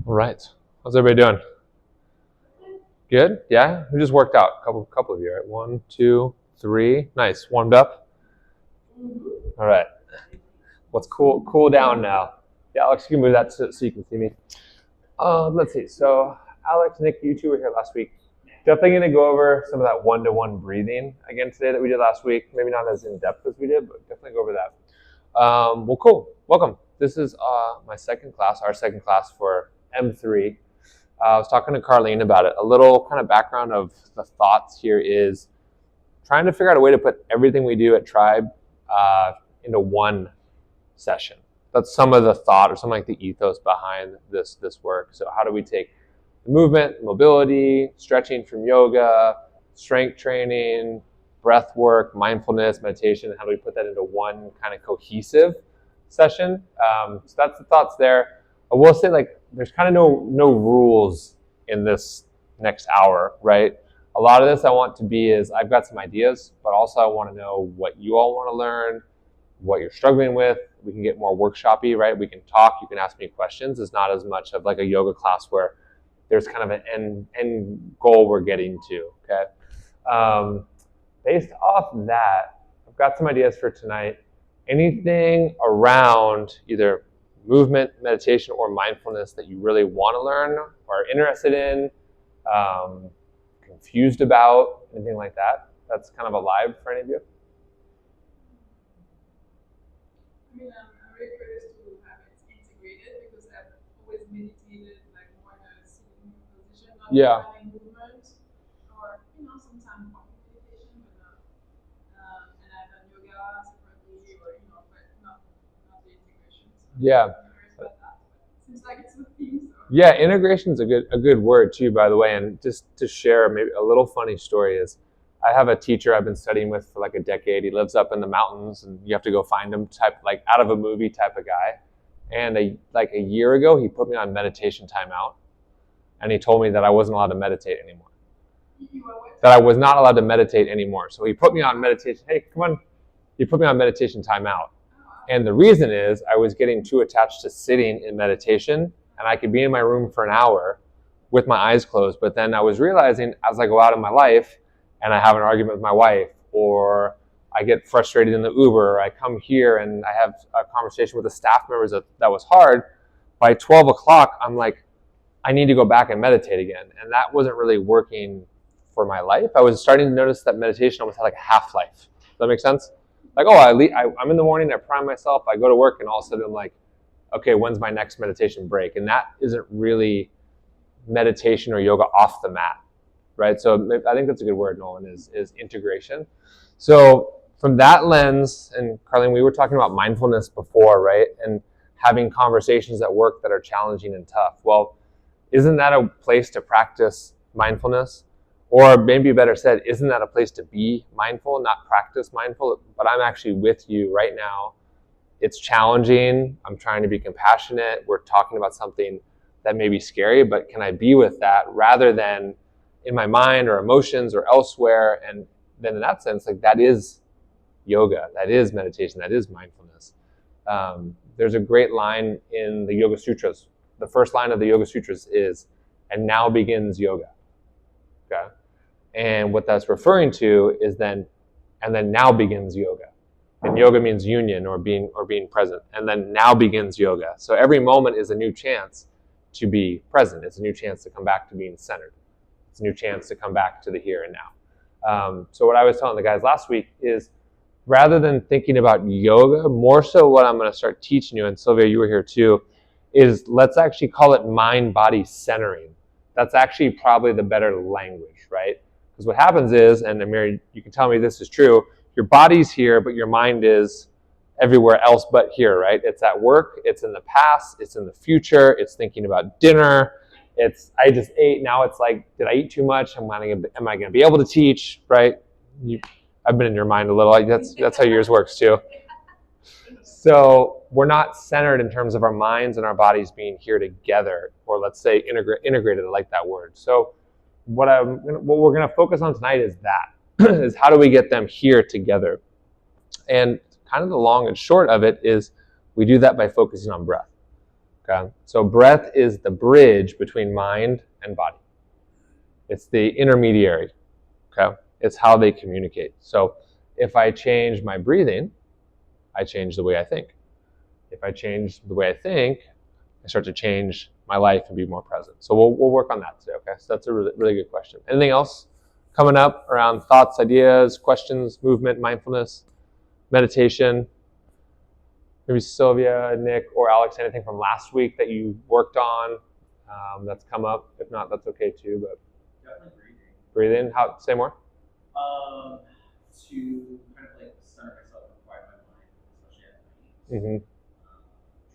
All right. How's everybody doing? Good? Yeah? We just worked out. Couple of you, right? 1, 2, 3. Nice. Warmed up? All right. Let's cool down now. Yeah, Alex, you can move that so you can see me. Let's see. So, Alex, Nick, you two were here last week. Definitely going to go over some of that one-to-one breathing again today that we did last week. Maybe not as in-depth as we did, but definitely go over that. Well, cool. Welcome. This is our second class for M3. I was talking to Carlene about it. A little kind of background of the thoughts here is trying to figure out a way to put everything we do at Tribe into one session. That's some of the thought or some like the ethos behind this work. So how do we take the movement, mobility, stretching from yoga, strength training, breath work, mindfulness, meditation, how do we put that into one kind of cohesive session? So that's the thoughts there. I will say, like, there's kind of no rules in this next hour, right? A lot of this I want to be is I've got some ideas, but also I want to know what you all want to learn, what you're struggling with. We can get more workshop-y, right? We can talk, you can ask me questions. It's not as much of like a yoga class where there's kind of an end goal we're getting to, okay? Based off that, I've got some ideas for tonight. Anything around either movement, meditation, or mindfulness that you really want to learn or are interested in, confused about, anything like that, that's kind of alive for any of you? I mean, I'm very curious to have it integrated because I've always meditated like more in a sitting position, not having movement, or sometimes walking meditation, but and I've done yoga separately, or but not the integration. So Yeah. I'm curious about that. But it seems like it's a theme. So. Yeah, integration is a good word too, by the way. And just to share maybe a little funny story is, I have a teacher I've been studying with for like a decade. He lives up in the mountains, and you have to go find him, type like out of a movie type of guy. And a year ago, he put me on meditation timeout, and he told me that I wasn't allowed to meditate anymore. That I was not allowed to meditate anymore. So he put me on meditation. Hey, come on. He put me on meditation timeout. And the reason is I was getting too attached to sitting in meditation, and I could be in my room for an hour with my eyes closed. But then I was realizing as I go out in my life and I have an argument with my wife, or I get frustrated in the Uber, or I come here and I have a conversation with the staff members that was hard, by 12 o'clock, I'm like, I need to go back and meditate again. And that wasn't really working for my life. I was starting to notice that meditation almost had like a half-life. Does that make sense? Like, I'm in the morning, I prime myself, I go to work, and all of a sudden I'm like, okay, when's my next meditation break? And that isn't really meditation or yoga off the mat, right? So I think that's a good word, Nolan, is integration. So from that lens, and Carlene, we were talking about mindfulness before, right? And having conversations at work that are challenging and tough. Well, isn't that a place to practice mindfulness? Or maybe better said, isn't that a place to be mindful, not practice mindful? But I'm actually with you right now. It's challenging. I'm trying to be compassionate. We're talking about something that may be scary, but can I be with that rather than in my mind or emotions or elsewhere? And then in that sense, like, that is yoga, that is meditation, that is mindfulness. There's a great line in the Yoga Sutras. The first line of the Yoga Sutras is, and now begins yoga. Okay? And what that's referring to is then now begins yoga. And yoga means union or being present. And then now begins yoga. So every moment is a new chance to be present. It's a new chance to come back to being centered. It's a new chance to come back to the here and now. So what I was telling the guys last week is, rather than thinking about yoga, more so what I'm going to start teaching you, and Sylvia, you were here too, is let's actually call it mind-body centering. That's actually probably the better language, right? Because what happens is, and Amir, you can tell me this is true, your body's here, but your mind is everywhere else but here, right? It's at work, it's in the past, it's in the future, it's thinking about dinner, it's, I just ate, now it's like, did I eat too much? Am I going to be able to teach, right? I've been in your mind a little, that's how yours works too. So we're not centered in terms of our minds and our bodies being here together, or let's say integrated, I like that word. So what we're going to focus on tonight is that, is how do we get them here together? And kind of the long and short of it is we do that by focusing on breath. Okay? So breath is the bridge between mind and body. It's the intermediary. Okay? It's how they communicate. So if I change my breathing, I change the way I think. If I change the way I think, I start to change my life and be more present. So we'll work on that today, okay? So that's a really, really good question. Anything else coming up around thoughts, ideas, questions, movement, mindfulness, meditation? Maybe Sylvia, Nick, or Alex, anything from last week that you worked on that's come up? If not, that's okay too. But definitely breathing. Breathing. How? Say more. To kind of like center myself and quiet my mind, especially at night. Mm-hmm.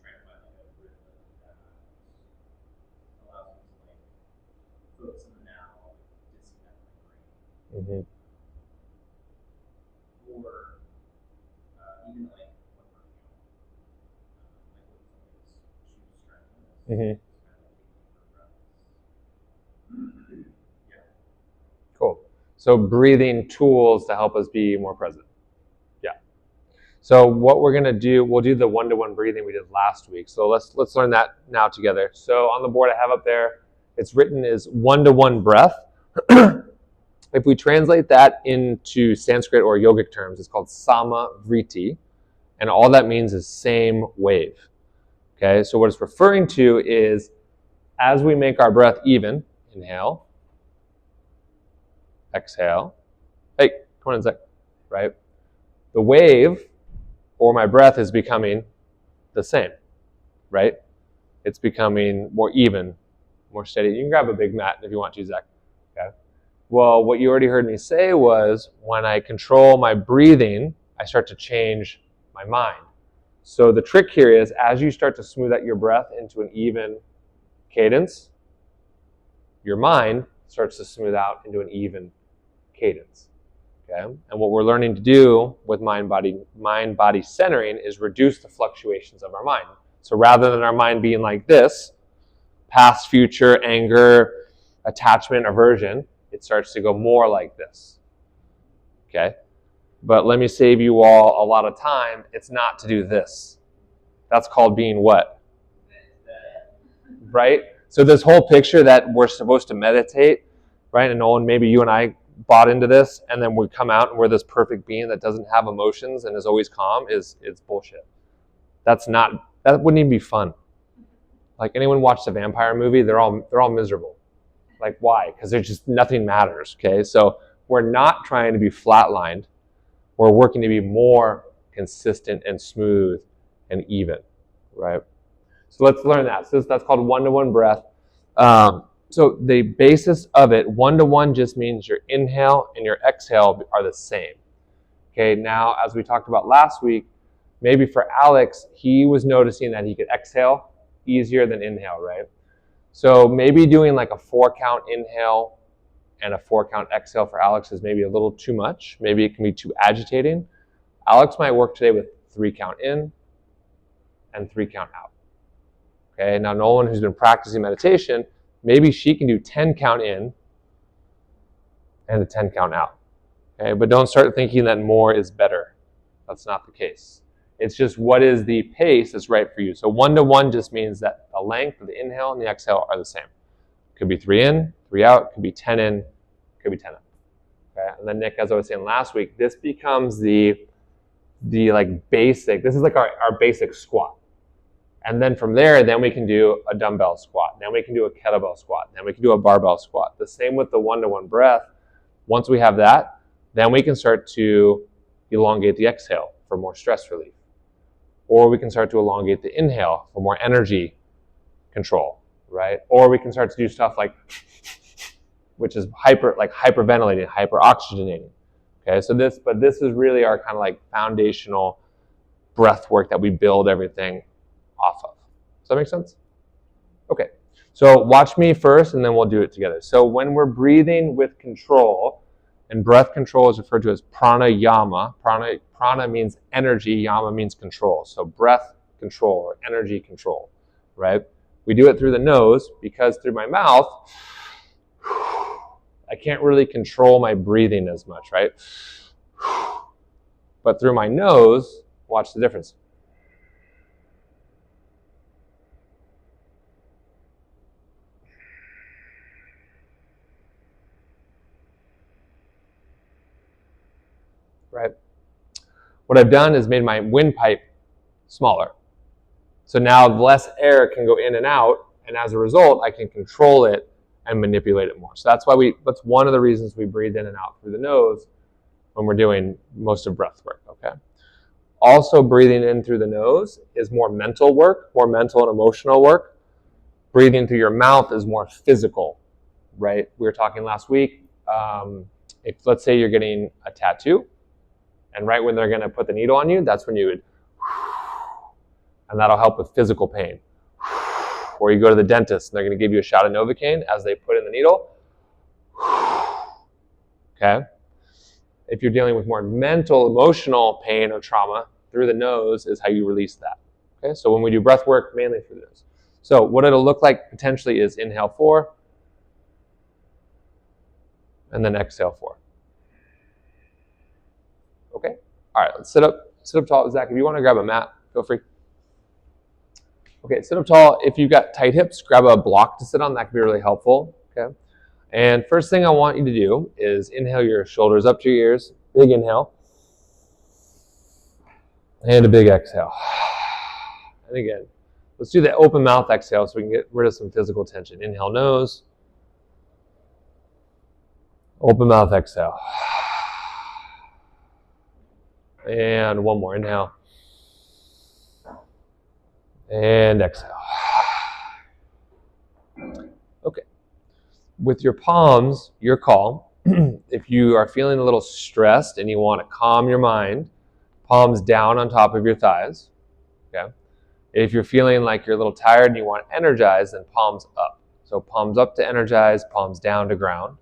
Trying to find like a rhythm that allows me to like focus on the now, disconnect my brain. Mm-hmm. Or even like when working out, like with someone's choose strength. Mm-hmm. Kind of like taking deeper breaths. Yeah. Cool. So breathing tools to help us be more present. Yeah. So what we're gonna do, we'll do the one-to-one breathing we did last week. So let's learn that now together. So on the board I have up there, it's written as one-to-one breath. If we translate that into Sanskrit or yogic terms, it's called sama vriti, and all that means is same wave. Okay, so what it's referring to is as we make our breath even, inhale, exhale. Hey, come on in a sec, right? The wave or my breath is becoming the same, right? It's becoming more even, more steady. You can grab a big mat if you want to, Zach. Okay. Well, what you already heard me say was when I control my breathing, I start to change my mind. So the trick here is as you start to smooth out your breath into an even cadence, your mind starts to smooth out into an even cadence. Okay? And what we're learning to do with mind-body centering is reduce the fluctuations of our mind. So rather than our mind being like this, past, future, anger, attachment, aversion, it starts to go more like this. Okay? But let me save you all a lot of time. It's not to do this. That's called being what? Right? So this whole picture that we're supposed to meditate, right? And Nolan, maybe you and I bought into this, and then we come out and we're this perfect being that doesn't have emotions and is always calm is bullshit. That wouldn't even be fun. Like anyone watched a vampire movie, they're all miserable. Like why? Because there's just nothing matters. Okay, so we're not trying to be flatlined. We're working to be more consistent and smooth and even, right? So let's learn that. So that's called one-to-one breath. So the basis of it, one-to-one just means your inhale and your exhale are the same. Okay, now as we talked about last week, maybe for Alex, he was noticing that he could exhale easier than inhale, right? So maybe doing like a 4-count inhale and a 4-count exhale for Alex is maybe a little too much. Maybe it can be too agitating. Alex might work today with 3-count in and 3-count out. Okay, now Nolan, who's been practicing meditation, maybe she can do 10-count in and a 10-count out. Okay, but don't start thinking that more is better. That's not the case. It's just what is the pace that's right for you. So one-to-one just means that the length of the inhale and the exhale are the same. Could be 3 in, 3 out, could be 10 in, could be 10 out. Okay, and then Nick, as I was saying last week, this becomes the like basic, this is like our basic squat. And then from there, then we can do a dumbbell squat. Then we can do a kettlebell squat. Then we can do a barbell squat. The same with the one-to-one breath. Once we have that, then we can start to elongate the exhale for more stress relief. Or we can start to elongate the inhale for more energy control, right? Or we can start to do stuff like, which is hyperventilating, hyperoxygenating. Okay, so this is really our kind of like foundational breath work that we build everything off of. Does that make sense? Okay, so watch me first and then we'll do it together. So when we're breathing with control, and breath control is referred to as pranayama. Prana means energy, yama means control. So breath control or energy control, right? We do it through the nose because through my mouth, I can't really control my breathing as much, right? But through my nose, watch the difference. right? What I've done is made my windpipe smaller. So now less air can go in and out, and as a result, I can control it and manipulate it more. So that's one of the reasons we breathe in and out through the nose when we're doing most of breath work, okay? Also, breathing in through the nose is more mental work, more mental and emotional work. Breathing through your mouth is more physical, right? We were talking last week, if let's say you're getting a tattoo, and right when they're gonna put the needle on you, that's when you would, and that'll help with physical pain. Or you go to the dentist and they're gonna give you a shot of Novocaine as they put in the needle. Okay? If you're dealing with more mental, emotional pain or trauma, through the nose is how you release that. Okay? So when we do breath work, mainly through the nose. So what it'll look like potentially is inhale 4, and then exhale 4. Okay? All right, let's sit up tall. Zach, if you want to grab a mat, feel free. Okay, sit up tall. If you've got tight hips, grab a block to sit on. That can be really helpful. Okay? And first thing I want you to do is inhale your shoulders up to your ears. Big inhale. And a big exhale. And again, let's do the open mouth exhale so we can get rid of some physical tension. Inhale, nose. Open mouth exhale. And one more. Inhale. And exhale. Okay. With your palms, your call. If you are feeling a little stressed and you want to calm your mind, palms down on top of your thighs. Okay. If you're feeling like you're a little tired and you want to energize, then palms up. So palms up to energize, palms down to ground.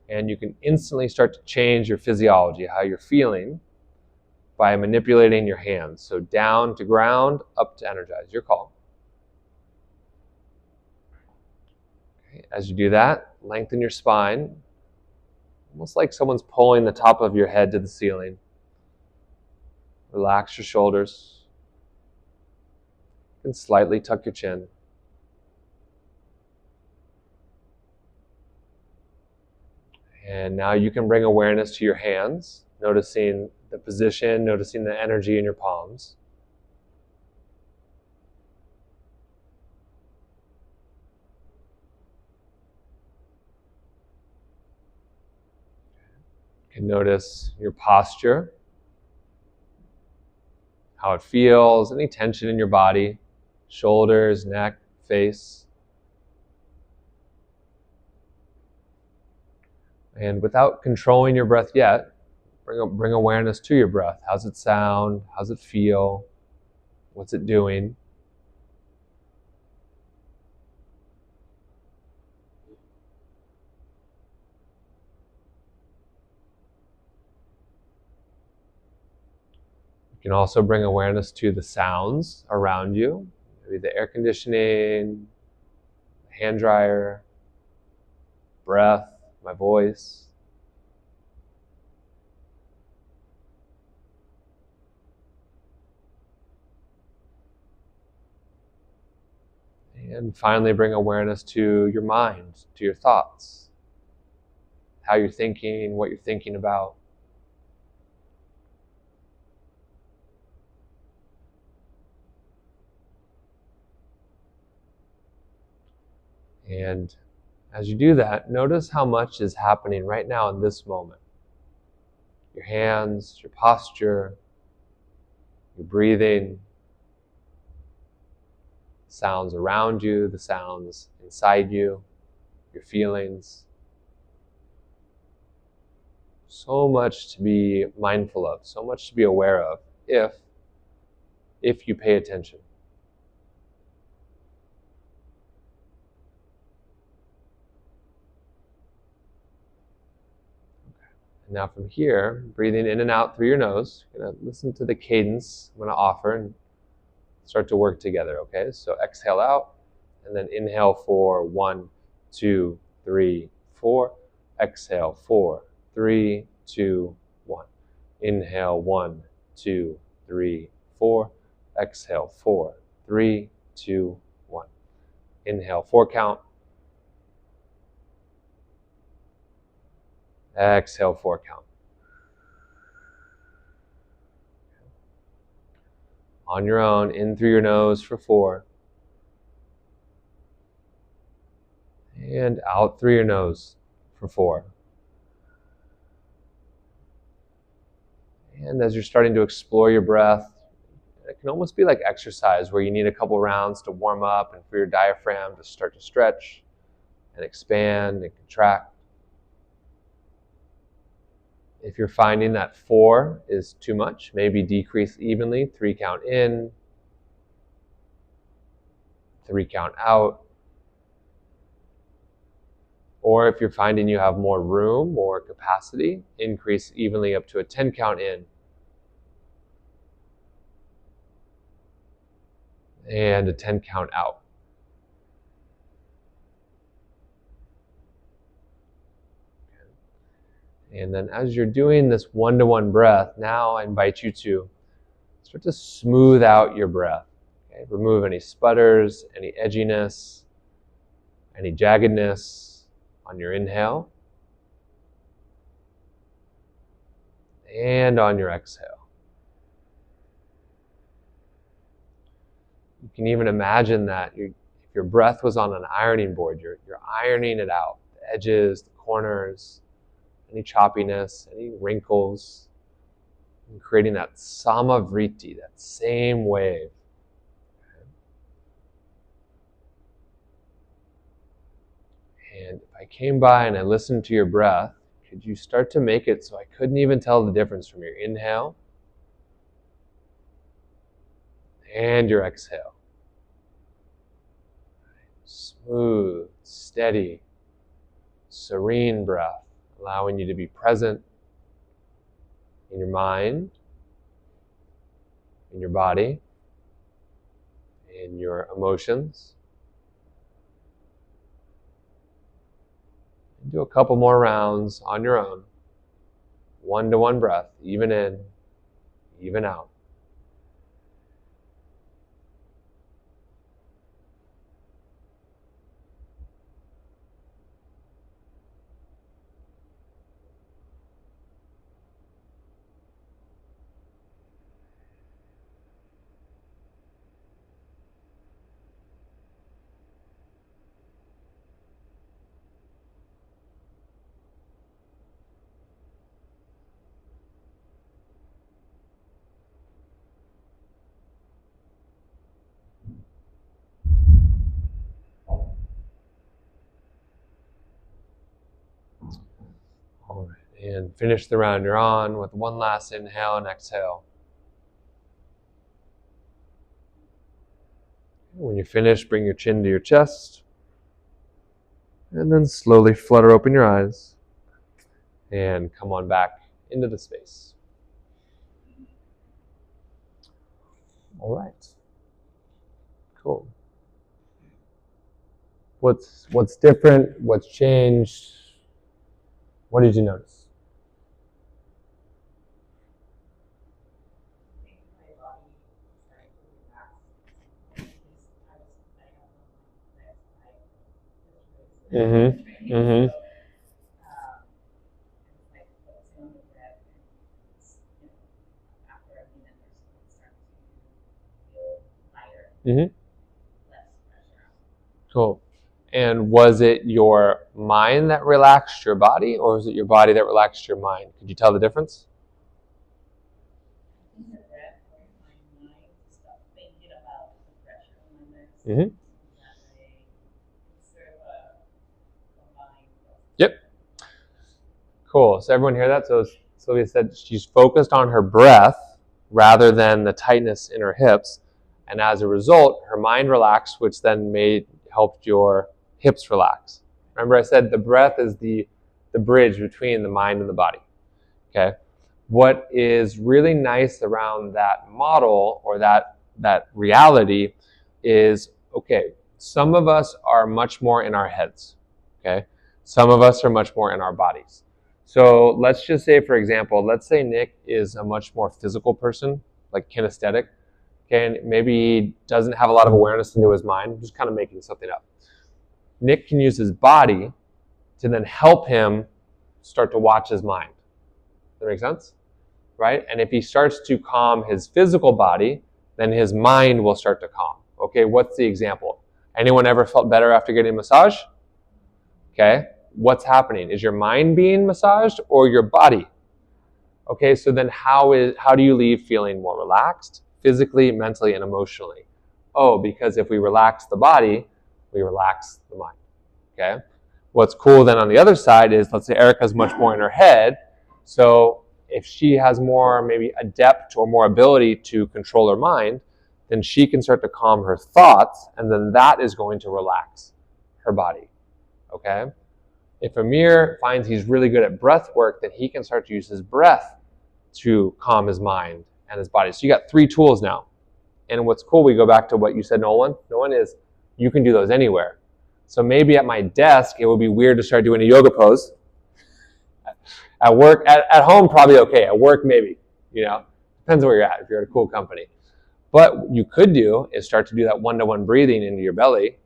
And you can instantly start to change your physiology, how you're feeling, by manipulating your hands. So down to ground, up to energize. Your call. Okay. As you do that, lengthen your spine, almost like someone's pulling the top of your head to the ceiling. Relax your shoulders. You can slightly tuck your chin. And now you can bring awareness to your hands, noticing the position, noticing the energy in your palms. You can notice your posture, how it feels, any tension in your body, shoulders, neck, face. And without controlling your breath yet, bring awareness to your breath. How's it sound? How's it feel? What's it doing? You can also bring awareness to the sounds around you, maybe the air conditioning, hand dryer, breath, my voice. And finally, bring awareness to your mind, to your thoughts, how you're thinking, what you're thinking about. And as you do that, notice how much is happening right now in this moment. Your hands, your posture, your breathing, sounds around you, the sounds inside you, your feelings. So much to be mindful of, so much to be aware of if you pay attention. And now from here, breathing in and out through your nose, you're going to listen to the cadence I'm going to offer and start to work together, okay? So exhale out, and then inhale for 1, 2, 3, 4. Exhale 4, 3, 2, 1. Inhale 1, 2, 3, 4. Exhale 4, 3, 2, 1. Inhale 4 count. Exhale 4 count. On your own, in through your nose for 4. And out through your nose for 4. And as you're starting to explore your breath, it can almost be like exercise where you need a couple rounds to warm up and for your diaphragm to start to stretch and expand and contract. If you're finding that 4 is too much, maybe decrease evenly. 3 count in, 3 count out. Or if you're finding you have more room, more capacity, increase evenly up to a 10 count in. And a 10 count out. And then as you're doing this one-to-one breath, now I invite you to start to smooth out your breath. Okay? Remove any sputters, any edginess, any jaggedness on your inhale. And on your exhale. You can even imagine that if your breath was on an ironing board, you're ironing it out. The edges, the corners, any choppiness, any wrinkles, and creating that samavriti, that same wave. And if I came by and I listened to your breath, could you start to make it so I couldn't even tell the difference from your inhale and your exhale? Smooth, steady, serene breath, allowing you to be present in your mind, in your body, in your emotions. And do a couple more rounds on your own. One-to-one breath, even in, even out. All right, and finish the round you're on with one last inhale and exhale. When you finish, bring your chin to your chest, and then slowly flutter open your eyes, and come on back into the space. All right, cool. What's different? What's changed? What did you notice? Mm-hmm. Mm-hmm. Mm-hmm. Cool. And was it your mind that relaxed your body, or was it your body that relaxed your mind? Could you tell the difference? Mm-hmm. Yep. Cool. So everyone hear that? So Sylvia said she's focused on her breath rather than the tightness in her hips. And as a result, her mind relaxed, which then helped your hips relax. Remember I said the breath is the bridge between the mind and the body. Okay? What is really nice around that model or that reality is, okay, some of us are much more in our heads. Okay? Some of us are much more in our bodies. So let's just say, for example, let's say Nick is a much more physical person, like kinesthetic. Okay, and maybe he doesn't have a lot of awareness into his mind. I'm just kind of making something up. Nick can use his body to then help him start to watch his mind. Does that make sense? Right? And if he starts to calm his physical body, then his mind will start to calm. Okay, what's the example? Anyone ever felt better after getting a massage? Okay, what's happening? Is your mind being massaged or your body? Okay, so then how do you leave feeling more relaxed, physically, mentally, and emotionally? Oh, because if we relax the body, we relax the mind. Okay? What's cool then on the other side is, let's say Erica's much more in her head, so if she has more maybe adept or more ability to control her mind, then she can start to calm her thoughts, and then that is going to relax her body. Okay? If Amir finds he's really good at breath work, then he can start to use his breath to calm his mind and his body. So you got 3 tools now. And what's cool, we go back to what you said, Nolan. Nolan, is you can do those anywhere. So maybe at my desk, it would be weird to start doing a yoga pose. At work, at home, probably okay. At work, maybe. Depends where you're at, if you're at a cool company. But what you could do is start to do that one-to-one breathing into your belly.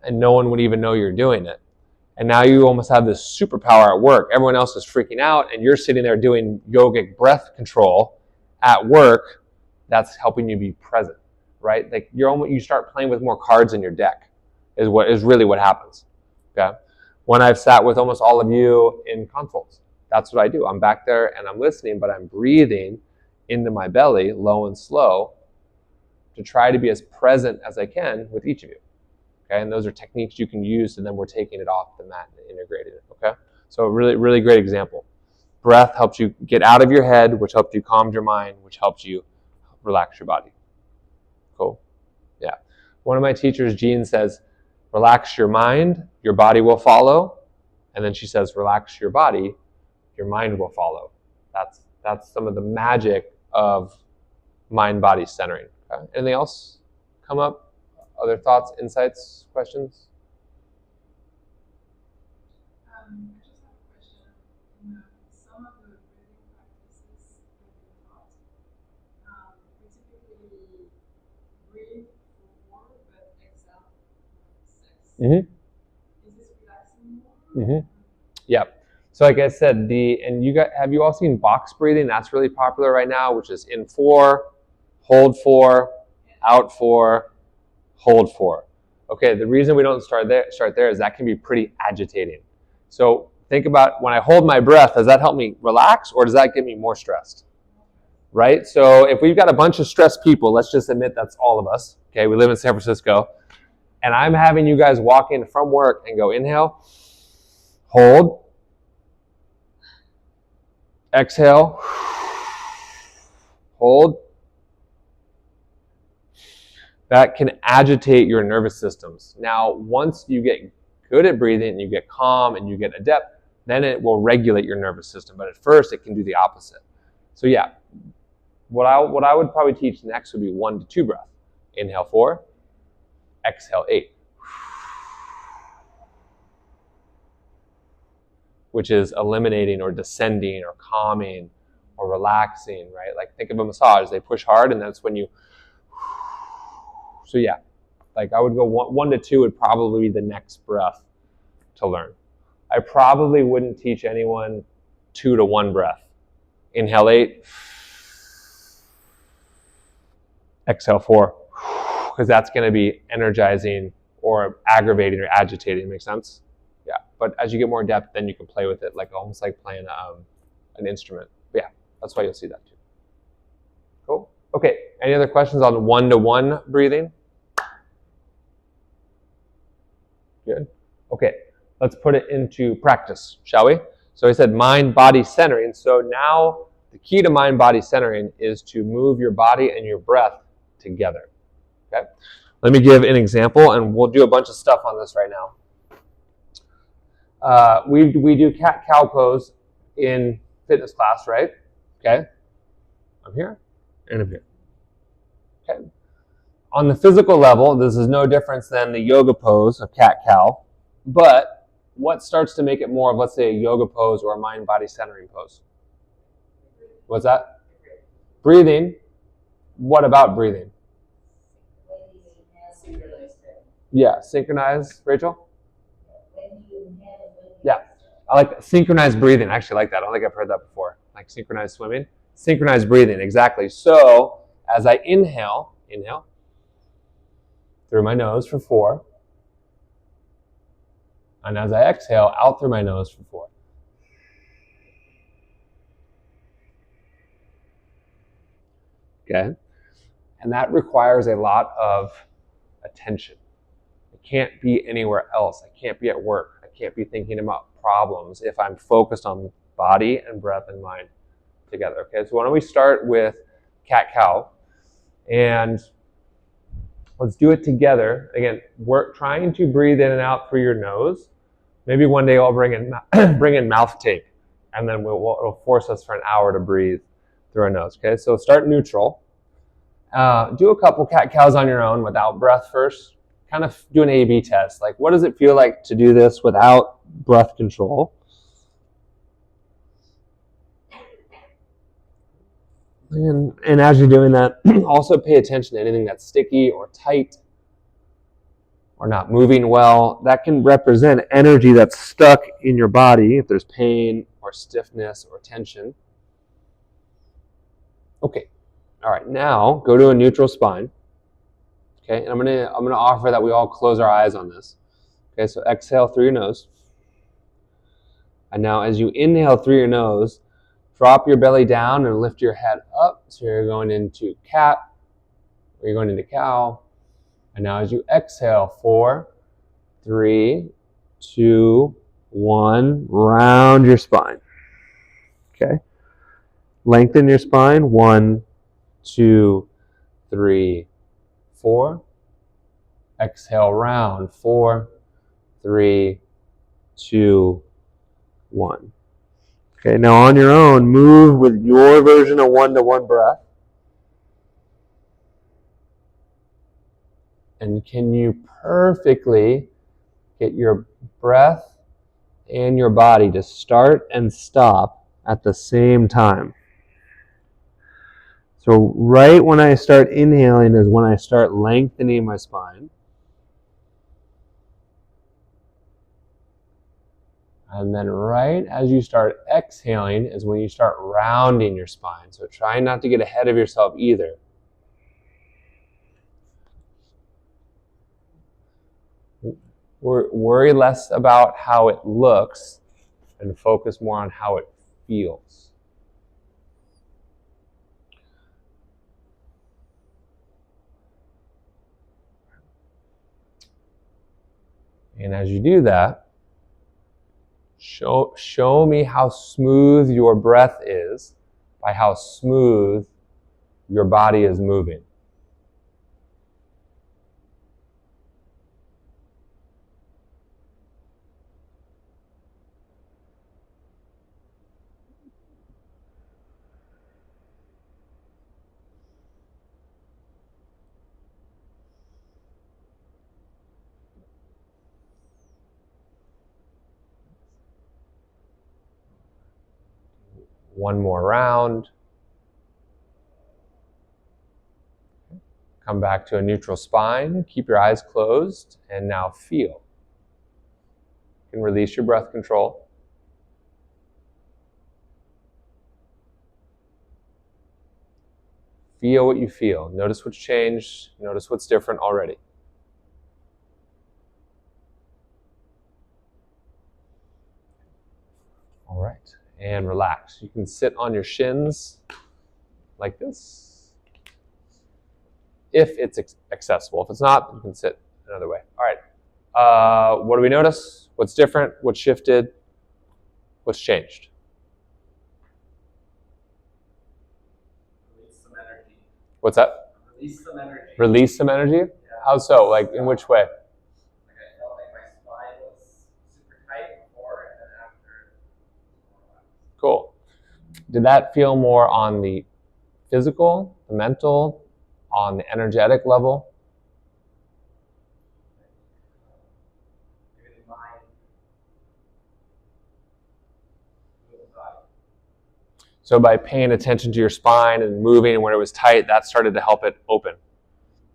And no one would even know you're doing it. And now you almost have this superpower at work. Everyone else is freaking out, and you're sitting there doing yogic breath control at work. That's helping you be present, right? Like you start playing with more cards in your deck, is really what happens. Okay. When I've sat with almost all of you in consults, that's what I do. I'm back there and I'm listening, but I'm breathing into my belly, low and slow, to try to be as present as I can with each of you. Okay, and those are techniques you can use, and then we're taking it off the mat and integrating it. Okay, so a really, really great example. Breath helps you get out of your head, which helps you calm your mind, which helps you relax your body. Cool. Yeah. One of my teachers, Jean, says, relax your mind, your body will follow. And then she says, relax your body, your mind will follow. That's some of the magic of mind-body centering. Okay? Anything else come up? Other thoughts, insights, questions? I just have a question. In some of the breathing practices that we taught, we typically breathe for 4, but exhale for 6. Mm-hmm. Is this relaxing more? Mm-hmm. Yeah. So like I said, have you all seen box breathing? That's really popular right now, which is in 4, hold 4, out 4, hold 4. Okay, the reason we don't start there is that can be pretty agitating. So think about, when I hold my breath, does that help me relax or does that get me more stressed? Right? So if we've got a bunch of stressed people, let's just admit that's all of us. Okay, we live in San Francisco, and I'm having you guys walk in from work and go inhale, hold, exhale, hold. That can agitate your nervous systems. Now, once you get good at breathing and you get calm and you get adept, then it will regulate your nervous system. But at first, it can do the opposite. So yeah, what I would probably teach next would be 1 to 2 breath. Inhale 4, exhale 8. Which is eliminating or descending or calming or relaxing, right? Like think of a massage. They push hard and that's when you... So yeah, like I would go 1 to 2 would probably be the next breath to learn. I probably wouldn't teach anyone 2 to 1 breath. Inhale 8, exhale 4, because that's going to be energizing or aggravating or agitating. Make sense? Yeah. But as you get more depth, then you can play with it, like almost like playing an instrument. But yeah, that's why you'll see that too. Cool. Okay. Any other questions on 1 to 1 breathing? Good. Okay, let's put it into practice, shall we? So I said mind-body centering. So now the key to mind-body centering is to move your body and your breath together. Okay? Let me give an example, and we'll do a bunch of stuff on this right now. We do cat-cow pose in fitness class, right? Okay. I'm here, and I'm here. Okay. On the physical level, this is no difference than the yoga pose of cat-cow, but what starts to make it more of, let's say, a yoga pose or a mind-body centering pose? What's that? Breathing. What about breathing? Yeah, synchronize, Rachel? Yeah, I like that. Synchronized breathing. I actually like that. I don't think I've heard that before. like synchronized swimming. Synchronized breathing, exactly. So as I inhale through my nose for 4. And as I exhale, out through my nose for 4. Okay? And that requires a lot of attention. I can't be anywhere else. I can't be at work. I can't be thinking about problems if I'm focused on body and breath and mind together. Okay, so why don't we start with cat-cow, and let's do it together. Again, we're trying to breathe in and out through your nose. Maybe one day I'll bring in mouth tape, and then it'll force us for an hour to breathe through our nose. Okay, so start neutral. Do a couple cat-cows on your own without breath first. Kind of do an A/B test. Like, what does it feel like to do this without breath control? And as you're doing that, also pay attention to anything that's sticky or tight or not moving well. That can represent energy that's stuck in your body if there's pain or stiffness or tension. Okay. All right. Now go to a neutral spine. Okay. And I'm gonna offer that we all close our eyes on this. Okay. So exhale through your nose. And now as you inhale through your nose, drop your belly down and lift your head up. So you're going into cat, or you're going into cow. And now as you exhale, 4, 3, 2, 1, round your spine. Okay. Lengthen your spine. 1, 2, 3, 4. Exhale, round. 4, 3, 2, 1. Okay, now on your own, move with your version of one-to-one breath. And can you perfectly get your breath and your body to start and stop at the same time? So right when I start inhaling is when I start lengthening my spine. And then right as you start exhaling is when you start rounding your spine. So try not to get ahead of yourself either. Worry less about how it looks and focus more on how it feels. And as you do that, show me how smooth your breath is by how smooth your body is moving. One more round. Come back to a neutral spine. Keep your eyes closed and now feel. You can release your breath control. Feel what you feel. Notice what's changed. Notice what's different already. All right. And relax. You can sit on your shins like this, if it's accessible. If it's not, you can sit another way. All right. What do we notice? What's different? What's shifted? What's changed? Release some energy. What's that? Release some energy. Release some energy? Yeah. How so? Like, in which way? Like I felt like my spine was super tight before, and then after, more relaxed. Cool. Did that feel more on the physical, the mental, on the energetic level? Maybe the mind, the body. So by paying attention to your spine and moving and when it was tight, that started to help it open.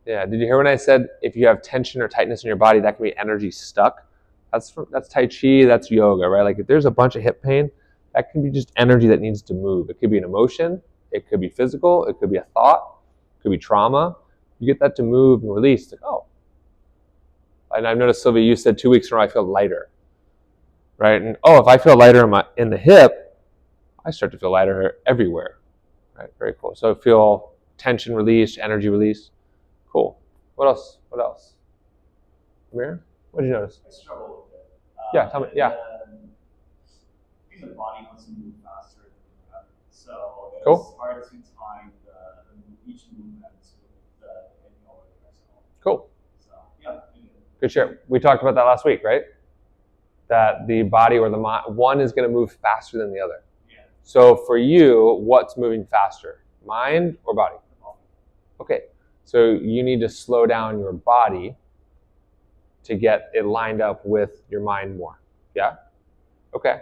Yeah, did you hear when I said if you have tension or tightness in your body, that can be energy stuck? That's Tai Chi, that's yoga, right? Like if there's a bunch of hip pain, That can be just energy that needs to move. It could be an emotion, it could be physical, it could be a thought, it could be trauma. You get that to move and release. Like, oh. And I've noticed, Sylvia, you said 2 weeks in a row I feel lighter. Right? And if I feel lighter in the hip, I start to feel lighter everywhere. Right? Very cool. So I feel tension release, energy release. Cool. What else? Amir, what did you notice? I struggle with it. Yeah, tell me. Yeah. The body wants to move faster than the breath. So it's cool. Hard to time each movement with the inhale and exhale. Cool. So, yeah. Good share. We talked about that last week, right? That the body or the mind, one is going to move faster than the other. Yeah. So for you, what's moving faster? Mind or body? Okay. So you need to slow down your body to get it lined up with your mind more. Yeah? Okay.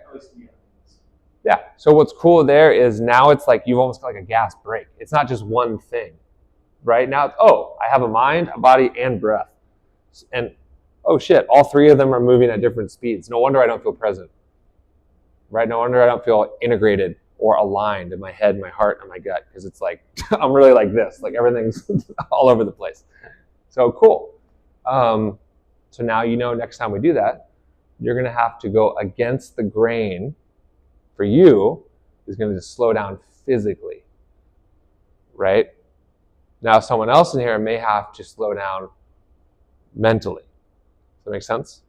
Yeah. So what's cool there is now it's like you've almost got like a gas brake. It's not just one thing. Right? Now it's, I have a mind, a body, and breath. And oh shit, all three of them are moving at different speeds. No wonder I don't feel present. Right? No wonder I don't feel integrated or aligned in my head, my heart, and my gut, because it's like I'm really like this. Like everything's all over the place. So cool. So now you know next time we do that, you're going to have to go against the grain. For you, is going to just slow down physically. Right? Now someone else in here may have to slow down mentally. Does that make sense?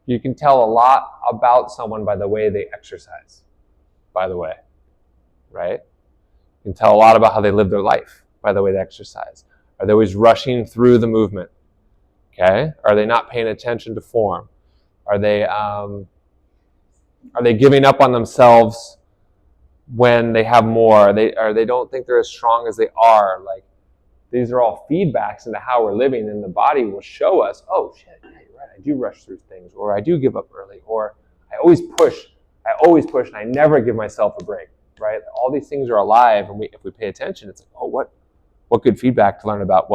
You can tell a lot about someone by the way they exercise, by the way. Right? You can tell a lot about how they live their life by the way they exercise. Are they always rushing through the movement? Okay? Are they not paying attention to form? Are they giving up on themselves when they have more? They don't think they're as strong as they are. Like, these are all feedbacks into how we're living, and the body will show us, oh shit, yeah, you're right, I do rush through things, or I do give up early, or I always push, and I never give myself a break, right? All these things are alive, and if we pay attention, it's like, oh, what good feedback to learn about,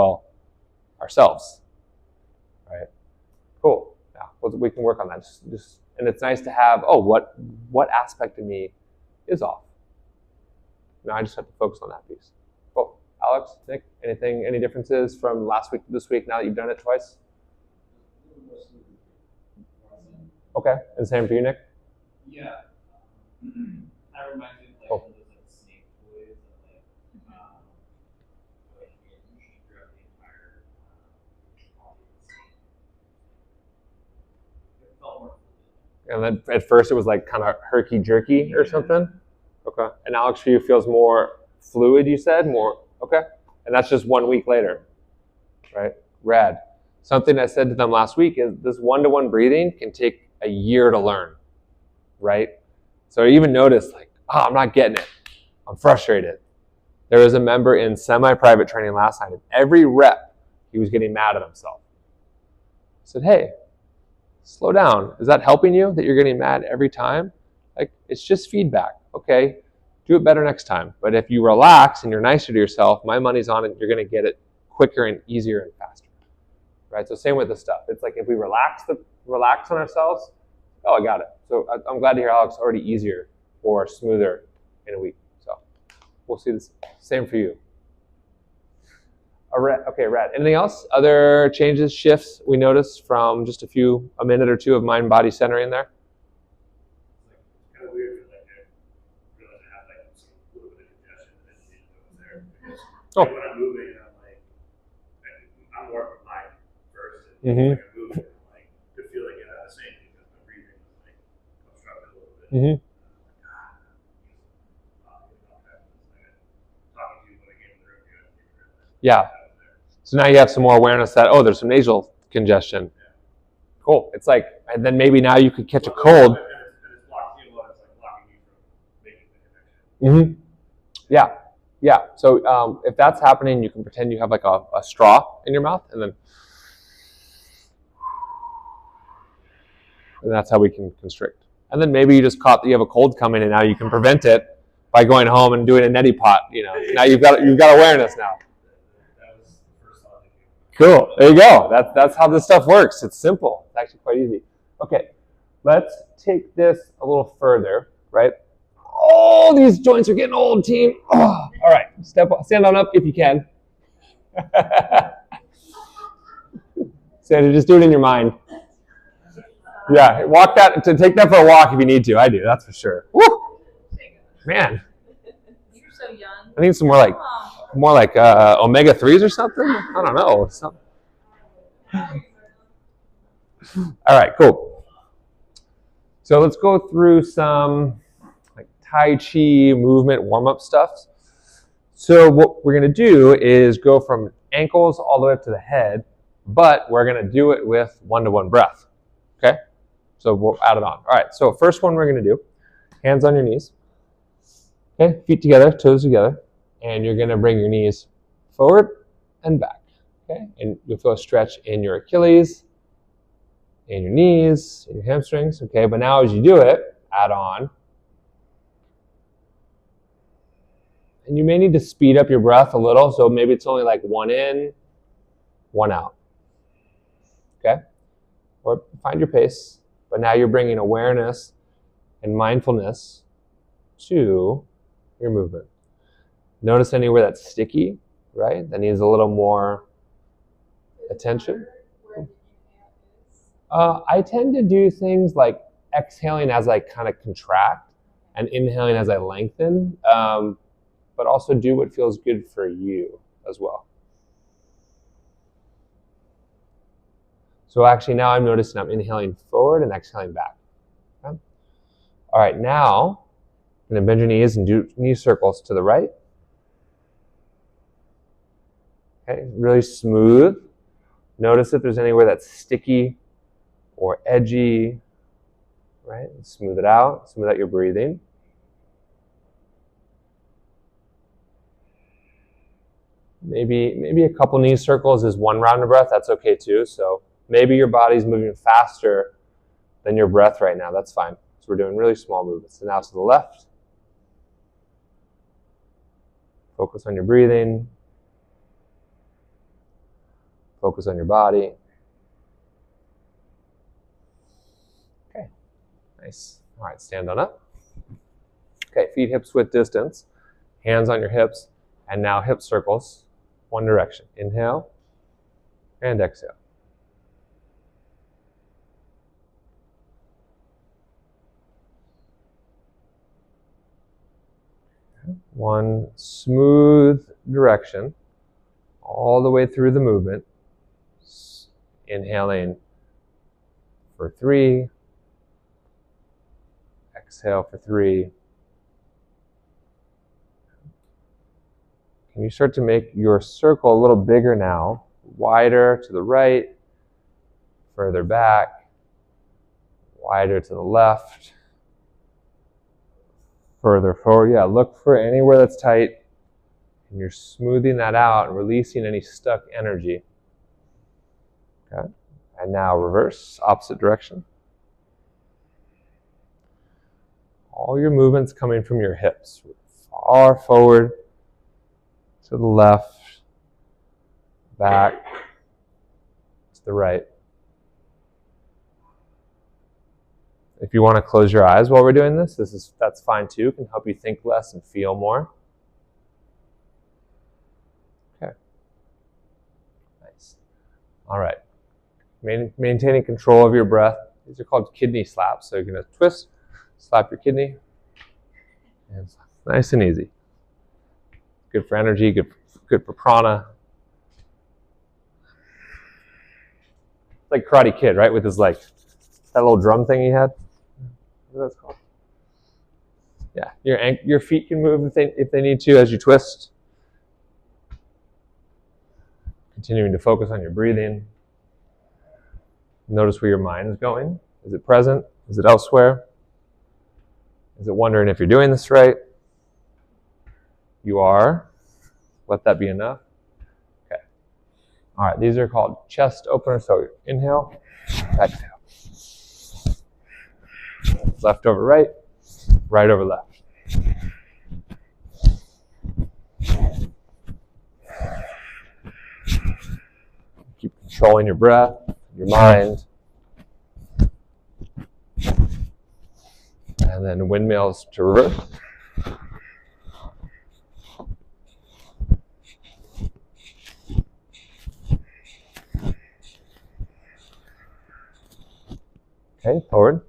ourselves, right? Cool. Yeah, we can work on that. And it's nice to have, what aspect of me is off? Now I just have to focus on that piece. Cool. Alex, Nick, any differences from last week to this week now that you've done it twice? Okay. And same for you, Nick? Yeah. That reminds me of cool. those snake toys that hinge throughout the entire it felt more fluid. And then at first it was like kind of herky-jerky or something? Okay. And Alex, for you, feels more fluid, you said? More, okay. And that's just 1 week later, right? Rad. Something I said to them last week is this one-to-one breathing can take a year to learn, right? So I even noticed, like, I'm not getting it. I'm frustrated. There was a member in semi-private training last night, and every rep, he was getting mad at himself. I said, hey, slow down. Is that helping you that you're getting mad every time? Like, it's just feedback. Okay, do it better next time. But if you relax and you're nicer to yourself, my money's on it, you're going to get it quicker and easier and faster. Right? So same with this stuff. It's like if we relax on ourselves, I got it. So I'm glad to hear Alex already easier or smoother in a week. So we'll see this. Same for you. Okay, rad. Anything else? Other changes, shifts we noticed from just a minute or two of mind body centering there? It's kind of weird because I realized I have like some little bit of congestion that I didn't know was there. Because when I'm moving, I'm more of a mind first. And like I'm moving, like could feel like get out of sync because my breathing was like obstructed a little bit. Talking to you when I came in the room, you didn't realize. Yeah. So now you have some more awareness that, there's some nasal congestion. Yeah. Cool. It's like, and then maybe now you could catch a cold. And it's blocking you, it's like blocking you from making the connection. Yeah. Yeah. So if that's happening, you can pretend you have like a straw in your mouth, and that's how we can constrict. And then maybe you just caught that you have a cold coming, and now you can prevent it by going home and doing a neti pot. Now you've got awareness now. Cool. There you go. That's how this stuff works. It's simple. It's actually quite easy. Okay. Let's take this a little further, right? Oh, these joints are getting old, team. Oh, all right, stand on up if you can. Sandra, just do it in your mind. Yeah, take that for a walk if you need to. I do, that's for sure. Woo! Man. You're so young. I need some more like omega-3s or something. I don't know. All right, cool. So let's go through some like Tai Chi movement warm-up stuff. So what we're going to do is go from ankles all the way up to the head, but we're going to do it with one-to-one breath. Okay? So we'll add it on. All right, so first one we're going to do, hands on your knees. Okay, feet together, toes together, and you're going to bring your knees forward and back. Okay, and you'll feel a stretch in your Achilles, in your knees, in your hamstrings. Okay, but now as you do it, add on. And you may need to speed up your breath a little, so maybe it's only like one in, one out. Okay, or find your pace. But now you're bringing awareness and mindfulness to your movement. Notice anywhere that's sticky, right? That needs a little more attention. I tend to do things like exhaling as I kind of contract and inhaling as I lengthen, but also do what feels good for you as well. So actually now I'm noticing I'm inhaling forward and exhaling back. Okay? All right, now I'm going to bend your knees and do knee circles to the right. Okay, really smooth. Notice if there's anywhere that's sticky or edgy, right? Smooth it out. Smooth out your breathing. Maybe a couple knee circles is one round of breath. That's okay too. So maybe your body's moving faster than your breath right now. That's fine. So we're doing really small movements. So now to the left. Focus on your breathing. Focus on your body. Okay, nice. All right, stand on up. Okay, feet hips width distance. Hands on your hips. And now hip circles, one direction. Inhale and exhale. One smooth direction all the way through the movement. Inhaling for 3. Exhale for 3. Can you start to make your circle a little bigger now? Wider to the right, further back, wider to the left, further forward. Yeah, look for anywhere that's tight, and you're smoothing that out and releasing any stuck energy. Okay, and now reverse, opposite direction. All your movements coming from your hips, far forward, to the left, back, to the right. If you want to close your eyes while we're doing this, that's fine too. It can help you think less and feel more. Okay. Nice. All right. Maintaining control of your breath. These are called kidney slaps. So you're going to twist, slap your kidney, and slap. Nice and easy. Good for energy, good for prana. It's like Karate Kid, right? With his that little drum thing he had. What that's called? Yeah, your feet can move if they need to as you twist. Continuing to focus on your breathing. Notice where your mind is going. Is it present? Is it elsewhere? Is it wondering if you're doing this right? You are. Let that be enough. Okay. All right, these are called chest openers. So inhale, exhale. Left over right, right over left. Keep controlling your breath, your mind. And then windmills to reverse. Okay, forward.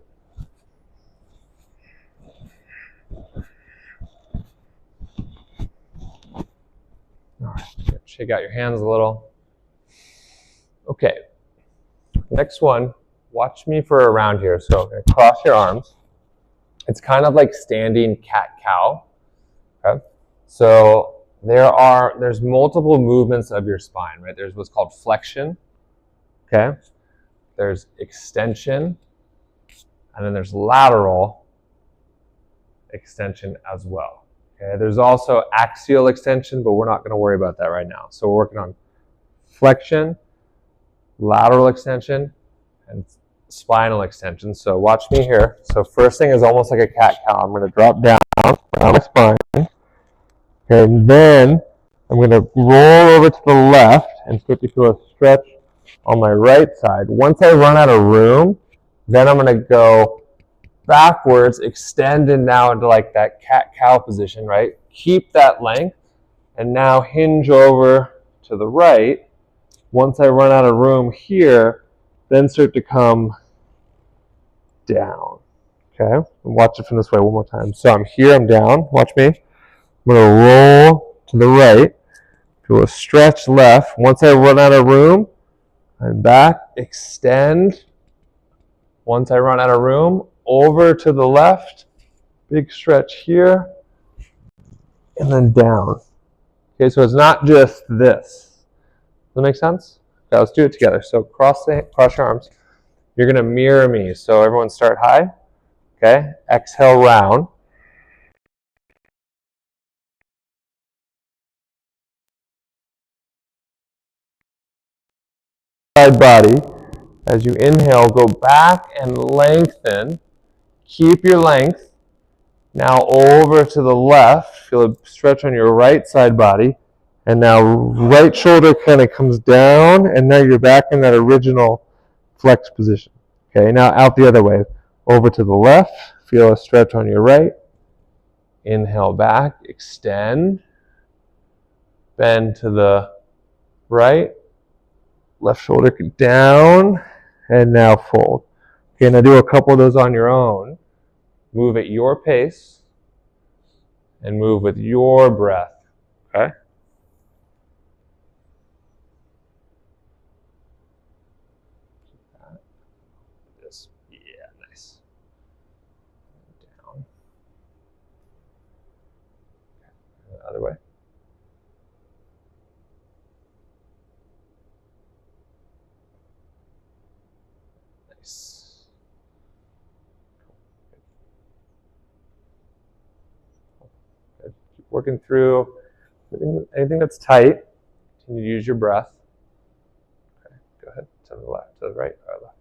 All right, shake out your hands a little. Okay, next one, watch me for around here. So cross your arms. It's kind of like standing cat-cow. Okay, so there's multiple movements of your spine, right? There's what's called flexion. Okay, there's extension, and then there's lateral extension as well. Okay, there's also axial extension, but we're not going to worry about that right now. So we're working on flexion, lateral extension, and spinal extension. So watch me here. So first thing is almost like a cat-cow. I'm going to drop down around my spine. Okay, and then I'm going to roll over to the left and start to feel a stretch on my right side. Once I run out of room, then I'm going to go backwards, extend and now into like that cat-cow position, right? Keep that length and now hinge over to the right. Once I run out of room here, then start to come down. Okay, and watch it from this way one more time. So I'm here, I'm down. Watch me. I'm going to roll to the right, do a stretch left. Once I run out of room, I'm back, extend. Once I run out of room, over to the left, big stretch here, and then down. Okay, so it's not just this. Does that make sense? Okay, let's do it together. So cross your arms. You're going to mirror me. So everyone start high. Okay, exhale round. Side body. As you inhale, go back and lengthen. Keep your length. Now over to the left. Feel a stretch on your right side body. And now right shoulder kind of comes down, and now you're back in that original flex position. Okay, now out the other way. Over to the left. Feel a stretch on your right. Inhale back, extend. Bend to the right. Left shoulder down, and now fold. Okay, now do a couple of those on your own. Move at your pace, and move with your breath. Okay? This, yeah, nice. Down. The other way. Nice. Good. Keep working through anything that's tight. Continue to use your breath. Okay, go ahead. To the left, to the right, or left.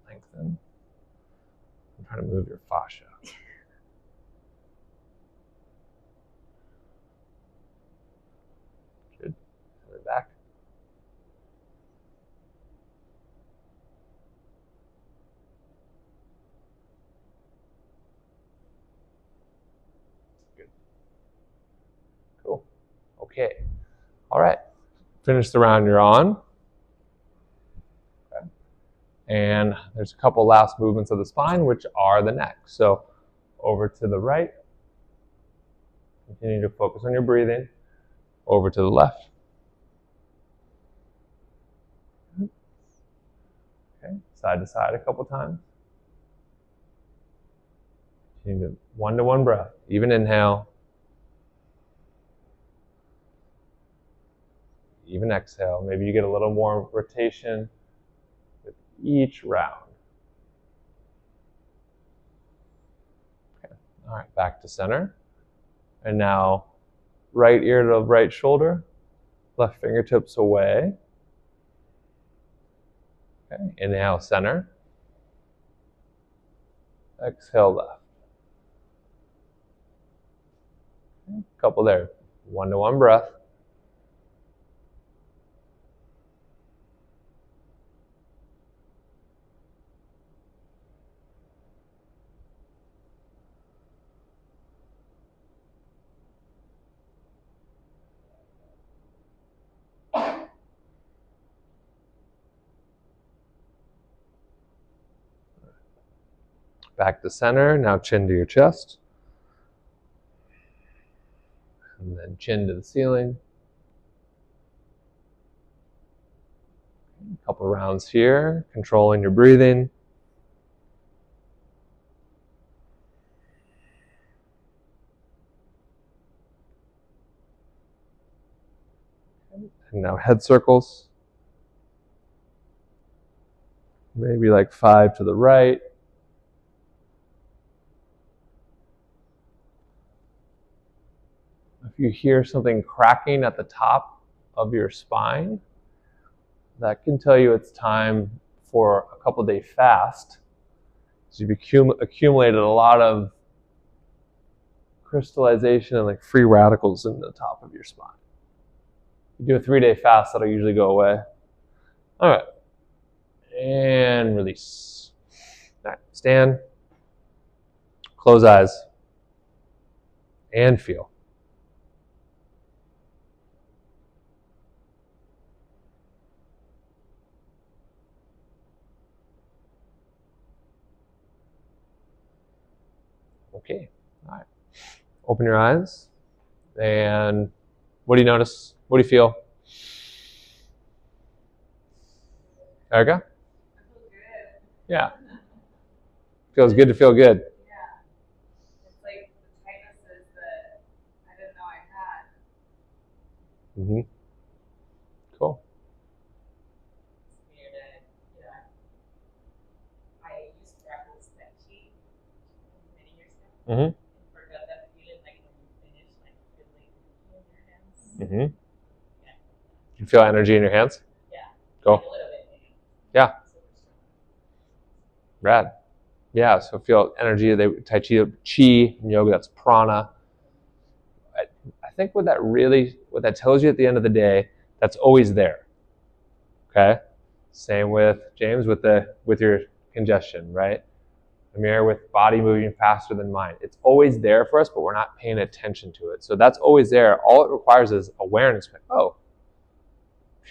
Lengthen. I'm trying to move your fascia. Good. And then back. Good. Cool. Okay. All right. Finish the round you're on. Okay. And there's a couple last movements of the spine, which are the neck. So over to the right. Continue to focus on your breathing. Over to the left. Okay. Side to side a couple times. Continue to one-to-one breath. Even inhale. Even exhale. Maybe you get a little more rotation with each round. Okay. All right, back to center. And now right ear to right shoulder, left fingertips away. Okay. Inhale, center. Exhale, left. Okay. Couple there. One-to-one breath. Back to center. Now chin to your chest. And then chin to the ceiling. A couple rounds here, controlling your breathing. And now head circles. Maybe like 5 to the right. If you hear something cracking at the top of your spine, that can tell you it's time for a couple-day fast. So you've accumulated a lot of crystallization and like free radicals in the top of your spine. You do a 3-day fast, that'll usually go away. All right. And release. All right. Stand. Close eyes. And feel. Okay. All right. Open your eyes. And what do you notice? What do you feel? Erica? I feel good. Yeah. Feels good to feel good. Yeah. It's like the tightnesses that I didn't know I had. Mm-hmm. Cool. It's weird. I used to practice Tai Chi many years ago. Mm-hmm. And forgot that feeling like when you finish like feeling in your hands. Mm-hmm. Yeah. You feel energy in your hands? Yeah. Go. Like a little bit maybe. Yeah. Super strong. Rad. Yeah, so feel energy. Tai Chi in yoga, that's prana. I think what that tells you at the end of the day, that's always there. Okay? Same with James with your congestion, right? Amir with body moving faster than mind. It's always there for us, but we're not paying attention to it. So that's always there. All it requires is awareness. Oh,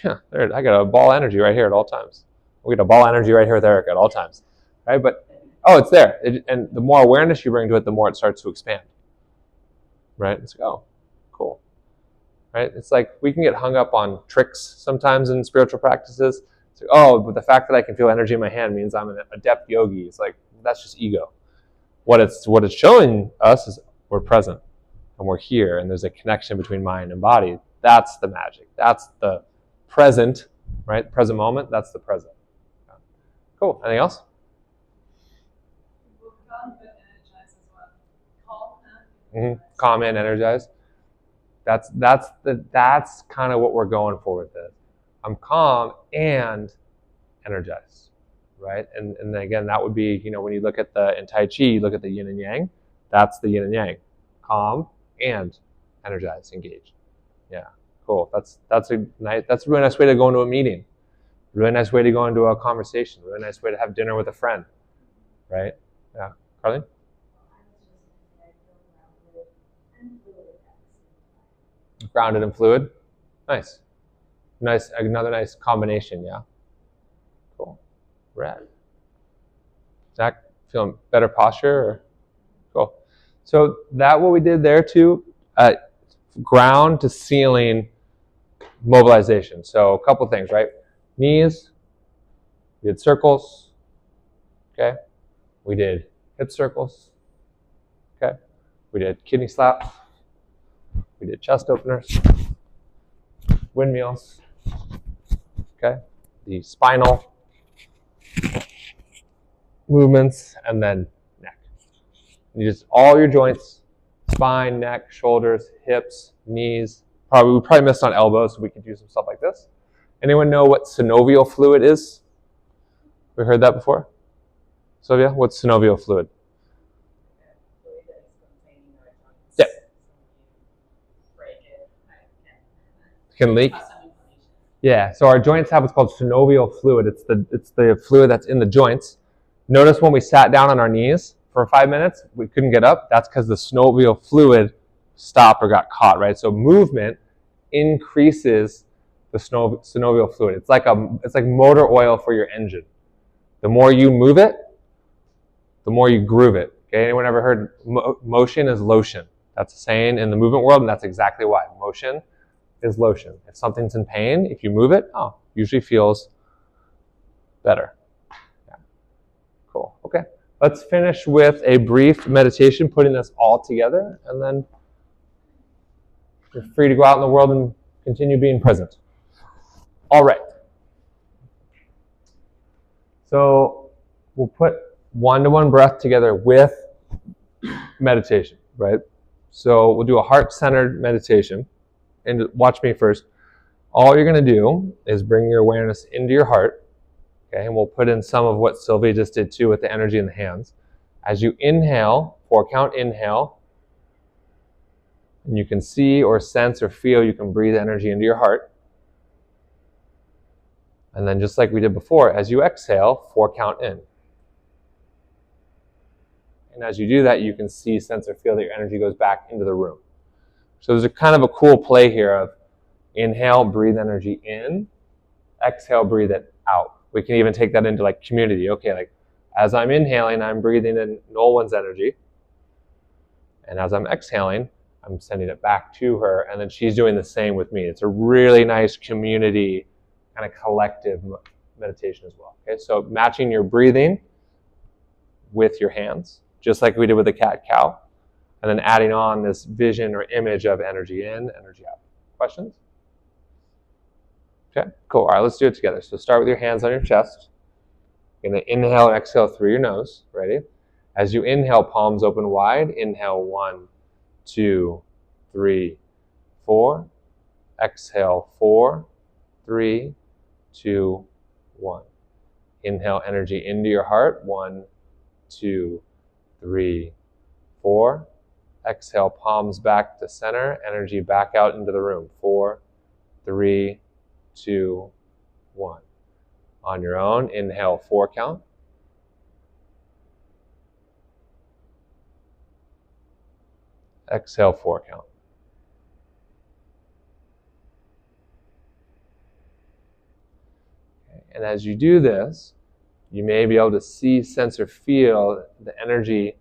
yeah, there, I got a ball energy right here at all times. We got a ball energy right here with Eric at all times, right? But it's there. And the more awareness you bring to it, the more it starts to expand, right? It's like, oh, cool, right? It's like we can get hung up on tricks sometimes in spiritual practices. It's like, oh, but the fact that I can feel energy in my hand means I'm an adept yogi. It's like, that's just ego. What it's showing us is we're present and we're here, and there's a connection between mind and body. That's the magic. That's the present, right? Present moment. That's the present. Cool. Anything else? Calm but energized as well. Calm Mm-hmm. Calm and energized. That's kind of what we're going for with this. I'm calm and energized, right? And then again, that would be, when you look at in Tai Chi, you look at the yin and yang. That's the yin and yang. Calm and energized, engaged. Yeah, cool. That's a really nice way to go into a meeting. Really nice way to go into a conversation. Really nice way to have dinner with a friend, right? Yeah, Carlene? Grounded and fluid. Nice. Another nice combination, yeah. Cool. Rad. Zach, feeling better posture? Or? Cool. So what we did there too, ground to ceiling mobilization. So a couple things, right? Knees, we did circles, okay? We did hip circles, okay? We did kidney slaps, we did chest openers, windmills, okay? The spinal movements, and then neck. You just all your joints, spine, neck, shoulders, hips, knees. We probably missed on elbows, so we could do some stuff like this. Anyone know what synovial fluid is? We heard that before? Sylvia, what's synovial fluid? Yeah. Can leak? Yeah, so our joints have what's called synovial fluid. It's the fluid that's in the joints. Notice when we sat down on our knees for 5 minutes, we couldn't get up. That's because the synovial fluid stopped or got caught, right? So movement increases the synovial fluid. It's like motor oil for your engine. The more you move it, the more you groove it. Okay, anyone ever heard motion is lotion? That's a saying in the movement world, and that's exactly why. Motion is lotion. If something's in pain, if you move it, usually feels better. Yeah. Cool. Okay. Let's finish with a brief meditation, putting this all together, and then you're free to go out in the world and continue being present. All right. So we'll put one-to-one breath together with meditation, right? So we'll do a heart-centered meditation. And watch me first. All you're going to do is bring your awareness into your heart. Okay, and we'll put in some of what Sylvia just did too with the energy in the hands. As you inhale, 4-count inhale, and you can see or sense or feel, you can breathe energy into your heart. And then just like we did before, as you exhale, 4-count in. And as you do that, you can see, sense, or feel that your energy goes back into the room. So there's a kind of a cool play here of inhale, breathe energy in, exhale, breathe it out. We can even take that into like community. Okay, like as I'm inhaling, I'm breathing in Nolan's energy. And as I'm exhaling, I'm sending it back to her. And then she's doing the same with me. It's a really nice community, kind of collective meditation as well. Okay, so matching your breathing with your hands, just like we did with the cat-cow. And then adding on this vision or image of energy in, energy out. Questions? Okay, cool. All right, let's do it together. So start with your hands on your chest. You're going to inhale and exhale through your nose. Ready? As you inhale, palms open wide. Inhale, 1, 2, 3, 4. Exhale, 4, 3, 2, 1. Inhale energy into your heart. 1, 2, 3, 4. Exhale, palms back to center. Energy back out into the room. 4, 3, 2, 1. On your own, inhale, 4-count. Exhale, 4-count. Okay. And as you do this, you may be able to see, sense, or feel the energy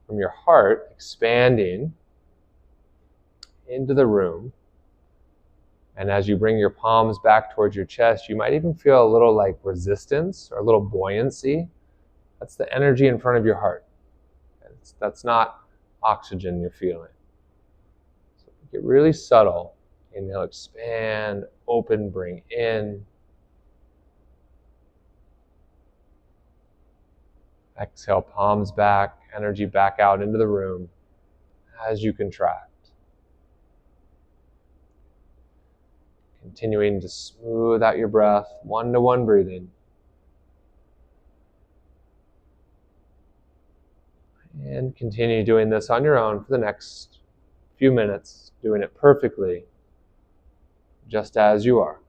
from your heart expanding into the room. And as you bring your palms back towards your chest, you might even feel a little like resistance or a little buoyancy. That's the energy in front of your heart. That's not oxygen you're feeling. So get really subtle. Inhale, expand, open, bring in. Exhale, palms back, energy back out into the room as you contract. Continuing to smooth out your breath, one-to-one breathing. And continue doing this on your own for the next few minutes, doing it perfectly, just as you are.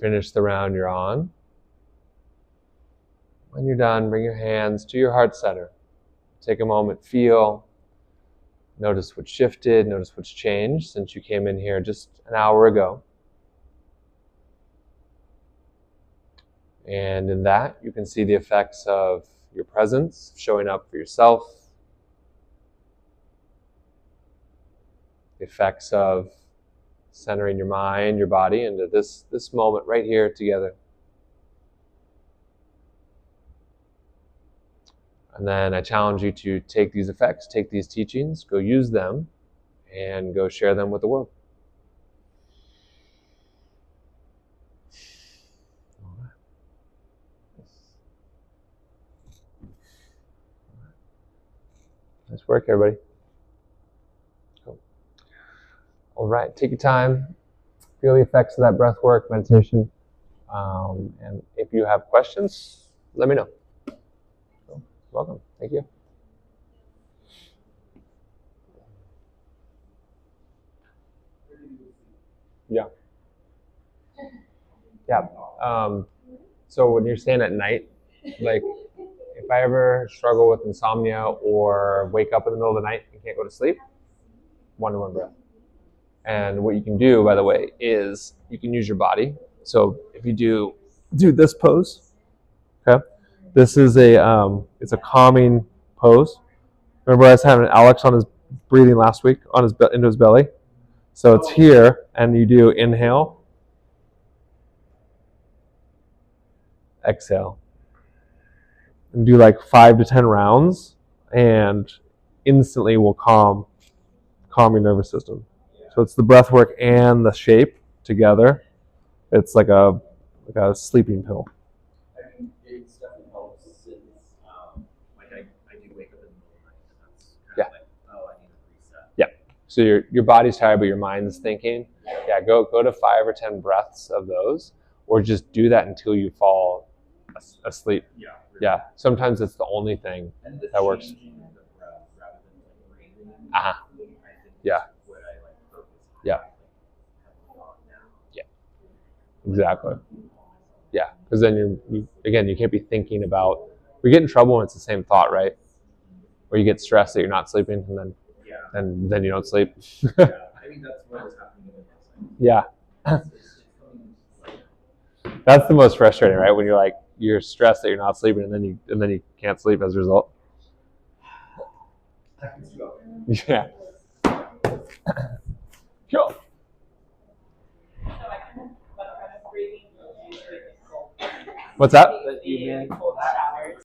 Finish the round you're on. When you're done, bring your hands to your heart center. Take a moment, feel. Notice what shifted, notice what's changed since you came in here just an hour ago. And in that, you can see the effects of your presence showing up for yourself, the effects of centering your mind, your body into this moment right here together. And then I challenge you to take these effects, take these teachings, go use them, and go share them with the world. Nice work, everybody. Cool. All right, take your time. Feel the effects of that breath work, meditation. And if you have questions, let me know. So, welcome. Thank you. Yeah. Yeah. So when you're staying at night, like if I ever struggle with insomnia or wake up in the middle of the night and can't go to sleep, 1-to-1 breath. And what you can do, by the way, is you can use your body. So if you do this pose, okay, this is it's a calming pose. Remember I was having Alex on his breathing last week on his into his belly. So it's here, and you do inhale, exhale, and do like 5 to 10 rounds, and instantly will calm your nervous system. So it's the breath work and the shape together. It's like a sleeping pill. I mean, it's definitely helps since, like I do wake up in the middle of the night, and that's kind of like, oh, I need to reset. Yeah. So your body's tired, but your mind's thinking. Yeah, go to 5 or 10 breaths of those, or just do that until you fall asleep. Yeah. Really. Yeah. Sometimes it's the only thing that works. The breath rather than like breathing. Uh-huh. I think Yeah. what I like focus on. Yeah. Like, yeah. Exactly. Yeah, because then you can't be thinking about. We get in trouble when it's the same thought, right? Where you get stressed that you're not sleeping, and then you don't sleep. yeah. I mean, that's what was happening in this. Yeah. That's the most frustrating, right? When you're stressed that you're not sleeping, and then you can't sleep as a result. Yeah. Sure. What's that?